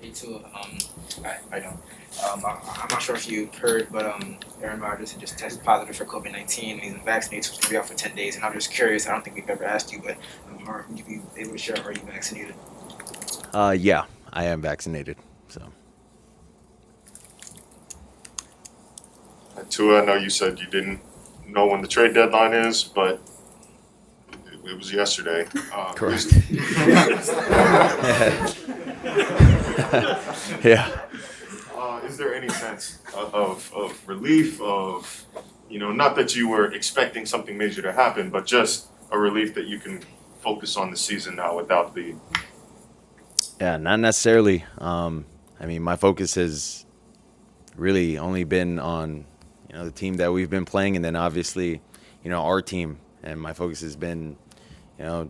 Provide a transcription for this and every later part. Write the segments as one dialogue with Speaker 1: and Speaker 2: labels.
Speaker 1: Me too. I don't. I'm not sure if you heard, but Aaron Rodgers had just tested positive for COVID-19. He's vaccinated, so he's gonna be out for 10 days. And I'm just curious. I don't think we've ever asked you, but would you be able to share? Are you vaccinated?
Speaker 2: Yeah, I am vaccinated. So
Speaker 3: Tua, I know you said you didn't know when the trade deadline is, but it was yesterday.
Speaker 2: correct. Yeah.
Speaker 3: Is there any sense of relief of, not that you were expecting something major to happen, but just a relief that you can focus on the season now without the.
Speaker 2: Yeah, not necessarily. I mean, my focus has really only been on, the team that we've been playing, and then obviously, our team. And my focus has been,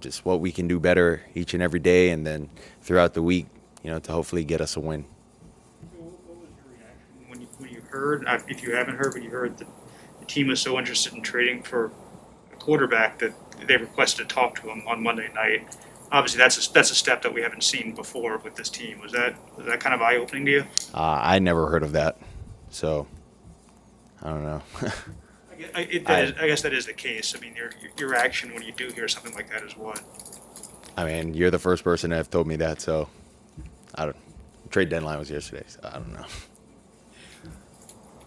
Speaker 2: just what we can do better each and every day, and then throughout the week, to hopefully get us a win.
Speaker 4: What was your reaction when you heard, if you haven't heard, when you heard that the team was so interested in trading for a quarterback that they requested to talk to him on Monday night? Obviously, that's a step that we haven't seen before with this team. Was that kind of eye opening to you?
Speaker 2: I never heard of that, so I don't know.
Speaker 4: I guess that is the case. I mean, your reaction when you do hear something like that is what?
Speaker 2: I mean, you're the first person to have told me that, so I don't. Trade deadline was yesterday, so I don't know.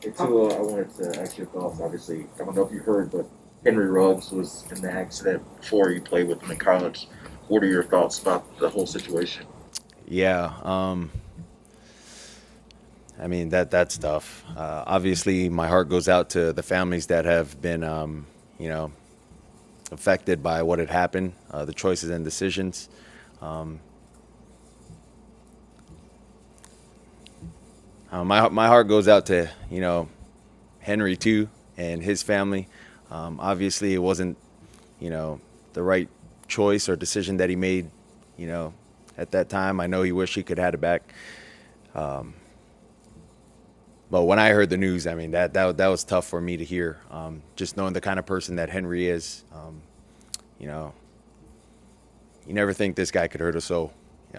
Speaker 5: Hey, Tua, I wanted to ask your thoughts. Obviously, I don't know if you heard, but Henry Ruggs was in the accident before you played with him in college. What are your thoughts about the whole situation?
Speaker 2: Yeah, I mean that's tough. Obviously, my heart goes out to the families that have been, affected by what had happened, the choices and decisions. My heart goes out to Henry too and his family. Obviously, it wasn't the right choice or decision that he made at that time. I know he wished he could have had it back. But when I heard the news, I mean that was tough for me to hear. Just knowing the kind of person that Henry is, you never think this guy could hurt us so.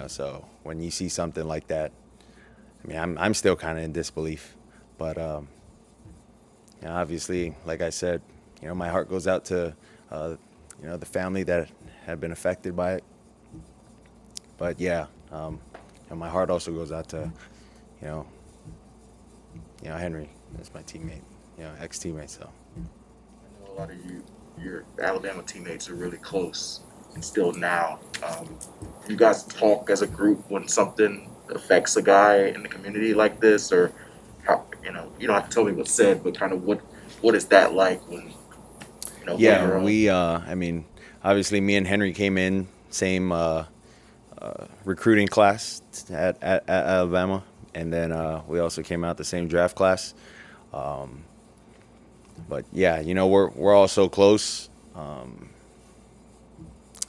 Speaker 2: So when you see something like that, I mean, I'm still kind of in disbelief. But obviously, like I said, my heart goes out to the family that have been affected by it. But yeah, my heart also goes out to Henry. That's my teammate, ex-teammate. So
Speaker 5: I know a lot of your Alabama teammates are really close, and still now. You guys talk as a group when something affects a guy in the community like this, or how you don't have to tell me what's said, but kind of what is that like when
Speaker 2: yeah,
Speaker 5: you're
Speaker 2: we. I mean, obviously, me and Henry came in same recruiting class at Alabama, and then we also came out the same draft class. But yeah, we're all so close,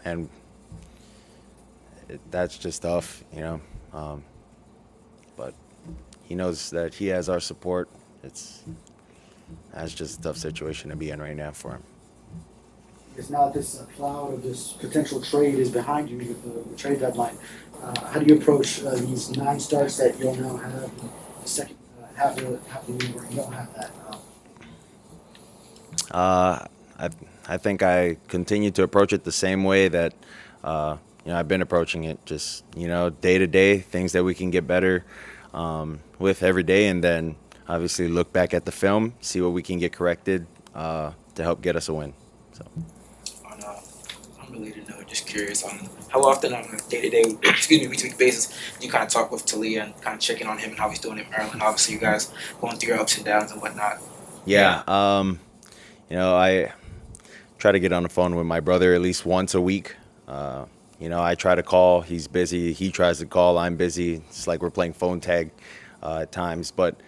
Speaker 2: and that's just tough, but he knows that he has our support. That's just a tough situation to be in right now for him.
Speaker 6: Because now that this cloud of this potential trade is behind you with the trade deadline, how do you approach these 9 starts that you'll now have the second half of the year where you don't have that?
Speaker 2: I think I continue to approach it the same way that I've been approaching it. Just day to day, things that we can get better with every day, and then obviously look back at the film, see what we can get corrected to help get us a win. So.
Speaker 1: On a unrelated note, just curious on how often on a day-to-day, week-to-week basis, you kind of talk with Talia and kind of checking on him and how he's doing in Maryland. Obviously, you guys going through your ups and downs and whatnot.
Speaker 2: Yeah. I try to get on the phone with my brother at least once a week. I try to call. He's busy. He tries to call. I'm busy. It's like we're playing phone tag at times. But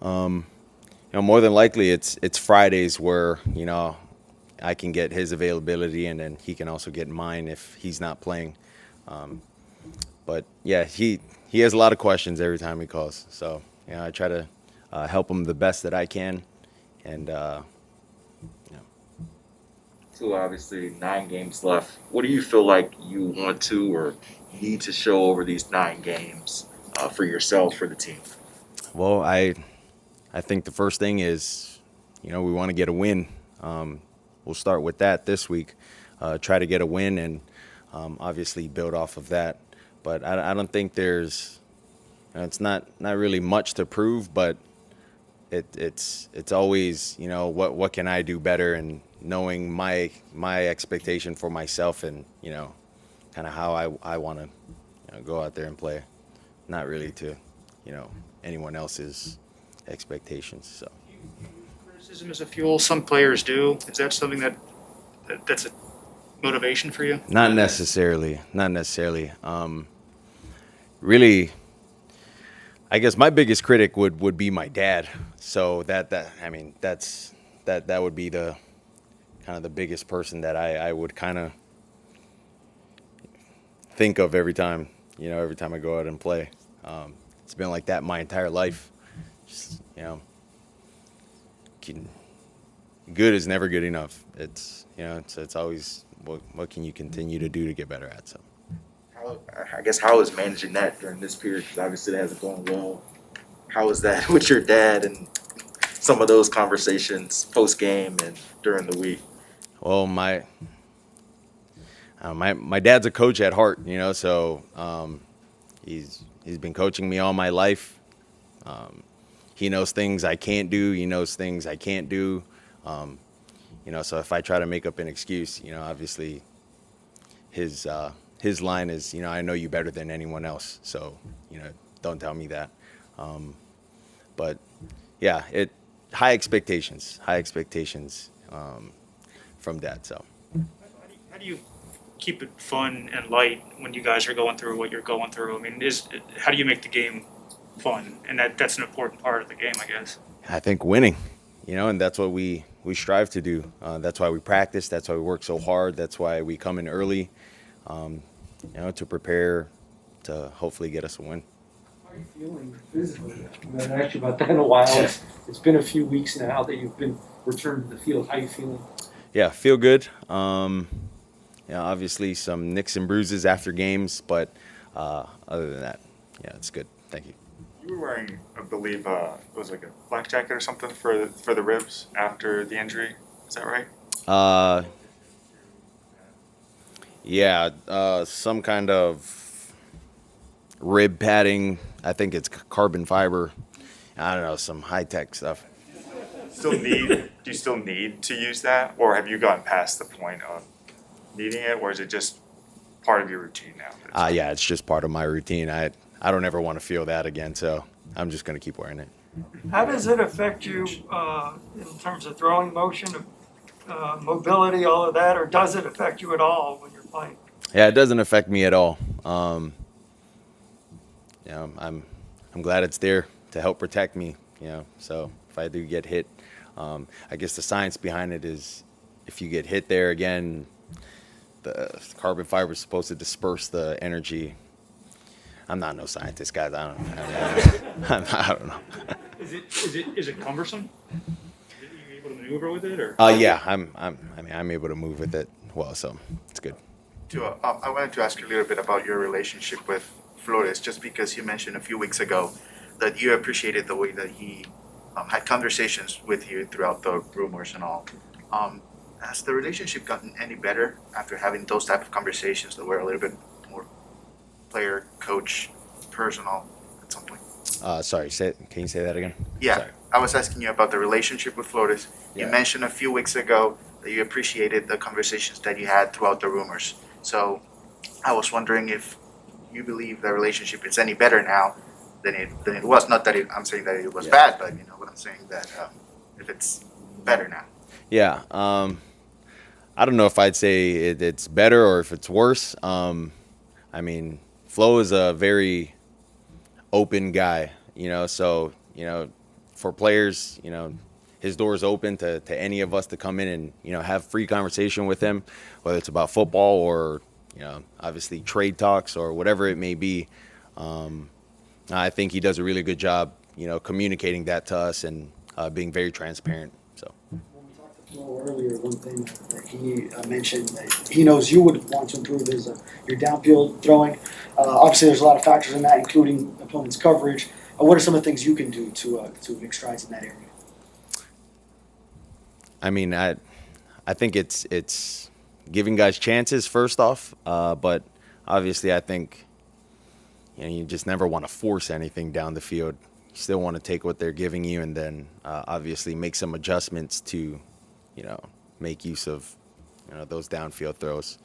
Speaker 2: more than likely, it's Fridays where I can get his availability, and then he can also get mine if he's not playing. But yeah, he has a lot of questions every time he calls. So I try to help him the best that I can, and.
Speaker 5: So obviously 9 games left. What do you feel like you want to or need to show over these 9 games for yourself, for the team?
Speaker 2: Well, I think the first thing is, we want to get a win. We'll start with that this week. Try to get a win and obviously build off of that. But I don't think there's, it's not really much to prove, but it's always, what can I do better, and knowing my expectation for myself, and kind of how I want to go out there and play, not really to anyone else's expectations. So
Speaker 4: Criticism is a fuel. Some players do. Is that something that's a motivation for you?
Speaker 2: not necessarily. Really, I guess my biggest critic would be my dad. So that would be the kind of the biggest person that I would kind of think of every time I go out and play. It's been like that my entire life. Just, good is never good enough. It's always what can you continue to do to get better at. So
Speaker 5: How is managing that during this period? Because obviously it hasn't gone well. How is that with your dad and some of those conversations post game and during the week?
Speaker 2: well, my dad's a coach at heart, so he's been coaching me all my life. He knows things I can't do. He knows things I can't do. So if I try to make up an excuse, obviously his line is, I know you better than anyone else. So, don't tell me that. But yeah, high expectations from dad. So
Speaker 4: How do you keep it fun and light when you guys are going through what you're going through? I mean, how do you make the game fun? And that's an important part of the game, I guess.
Speaker 2: I think winning, and that's what we strive to do. That's why we practice. That's why we work so hard. That's why we come in early, to prepare to hopefully get us a win.
Speaker 7: How are you feeling physically? I haven't asked you about that in a while. It's been a few weeks now that you've been returned to the field. How are you feeling?
Speaker 2: Yeah, feel good. Obviously some nicks and bruises after games, but other than that, yeah, it's good. Thank you.
Speaker 8: You were wearing, I believe, it was like a flak jacket or something for the ribs after the injury. Is that right?
Speaker 2: Yeah, some kind of rib padding. I think it's carbon fiber. I don't know, some high-tech stuff.
Speaker 8: Do you still need to use that, or have you gotten past the point of needing it, or is it just part of your routine now?
Speaker 2: Yeah, it's just part of my routine. I don't ever want to feel that again, so I'm just going to keep wearing it.
Speaker 9: How does it affect you in terms of throwing motion, mobility, all of that, or does it affect you at all when you're playing?
Speaker 2: Yeah, it doesn't affect me at all. I'm glad it's there to help protect me. So if I do get hit, I guess the science behind it is if you get hit there again, the carbon fiber is supposed to disperse the energy. I'm not no scientist, guys. I don't know.
Speaker 4: Is it cumbersome? Are you able to maneuver with it, or?
Speaker 2: Yeah, I'm able to move with it well, so it's good.
Speaker 10: Tua, I wanted to ask you a little bit about your relationship with Flores, just because you mentioned a few weeks ago that you appreciated the way that he had conversations with you throughout the rumors and all. Has the relationship gotten any better after having those type of conversations that were a little bit more player, coach, personal at some point?
Speaker 2: Sorry, can you say that again?
Speaker 10: Yeah,
Speaker 2: Sorry.
Speaker 10: I was asking you about the relationship with Flores. You
Speaker 2: Yeah.
Speaker 10: mentioned a few weeks ago that you appreciated the conversations that you had throughout the rumors. So I was wondering if you believe the relationship is any better now than it was. Not that I'm saying that it was bad, but you know what I'm saying, that if it's better now.
Speaker 2: Yeah. I don't know if I'd say it's better or if it's worse. I mean, Flo is a very open guy, so, for players, his door is open to any of us to come in and, have free conversation with him, whether it's about football or, obviously trade talks or whatever it may be. I think he does a really good job, communicating that to us and being very transparent. So.
Speaker 6: When we talked Well, earlier, one thing that he mentioned that he knows you would want to improve is your downfield throwing. Obviously, there's a lot of factors in that, including opponent's coverage. What are some of the things you can do to make strides in that area?
Speaker 2: I mean, I think it's giving guys chances first off, but obviously I think you just never want to force anything down the field. You still want to take what they're giving you, and then obviously make some adjustments to make use of those downfield throws.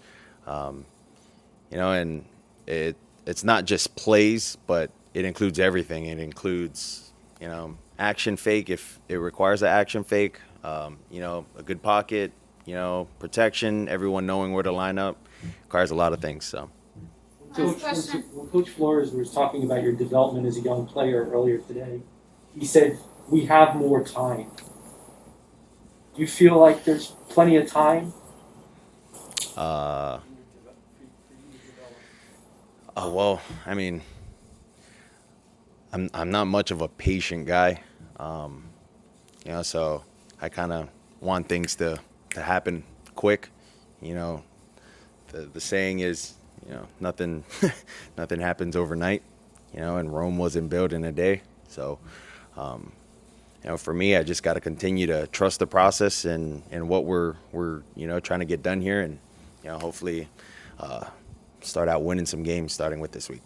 Speaker 2: And it's not just plays, but it includes everything. It includes action fake if it requires an action fake. A good pocket, protection, everyone knowing where to line up, requires a lot of things. So.
Speaker 7: When Coach Flores was talking about your development as a young player earlier today, he said, we have more time. Do you feel like there's plenty of time?
Speaker 2: Well, I mean, I'm not much of a patient guy, so I kind of want things to happen quick. The saying is, nothing happens overnight, and Rome wasn't built in a day. So, for me, I just got to continue to trust the process and what we're trying to get done here, and hopefully start out winning some games starting with this week.